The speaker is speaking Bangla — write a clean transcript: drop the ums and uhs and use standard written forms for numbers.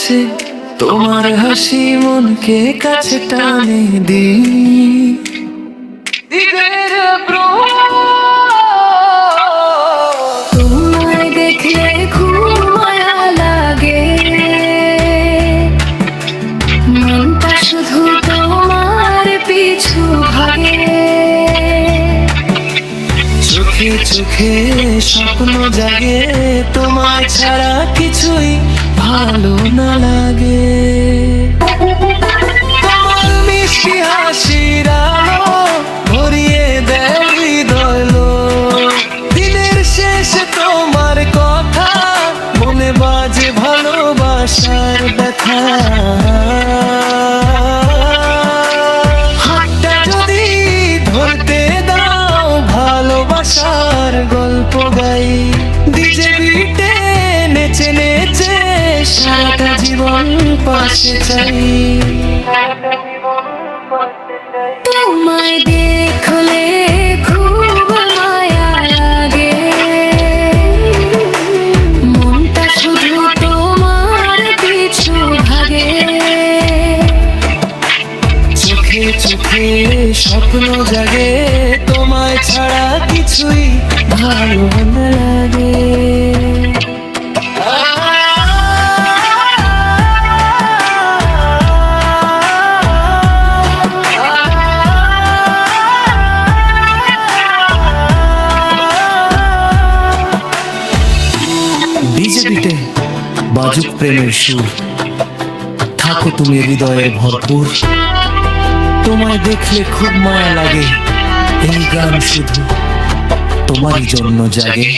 কাছে, তোমার হাসি মনকে কাছে টানে তোমায় দেখলে খুব মায়া লাগে, মনটা শুধু তোমার পিছু ভাগে। চোখে চোখে স্বপ্ন জাগে, তোমায় ছাড়া কিছুই ভালো না লাগে। তোমার মিষ্টি হাসির আলো ভরিয়ে দেয় হৃদয় লোক। দিনের শেষে তোমার কথা মনে বাজে ভালোবাসার ব্যথা। হাতটা যদি ধরতে দাও ভালোবাসার গল্প গাই, ডিজে বিটে নেচে নেচে সারাটা জীবন পাশে চাই। তোমায় দেখলে খুব মায়া লাগে, মনটা শুধু তোমার পিছু ভাগে। চোখে চোখে স্বপ্ন জাগে, তোমায় ছাড়া কিছুই ভালো না লাগে। ডিজে বিটে বাজুক প্রেমের সুর, থাকো তুমি হৃদয়ে ভরপুর। তোমায় দেখলে খুব মায়া লাগে, এই গান শুধু তোমারই জন্য জাগে।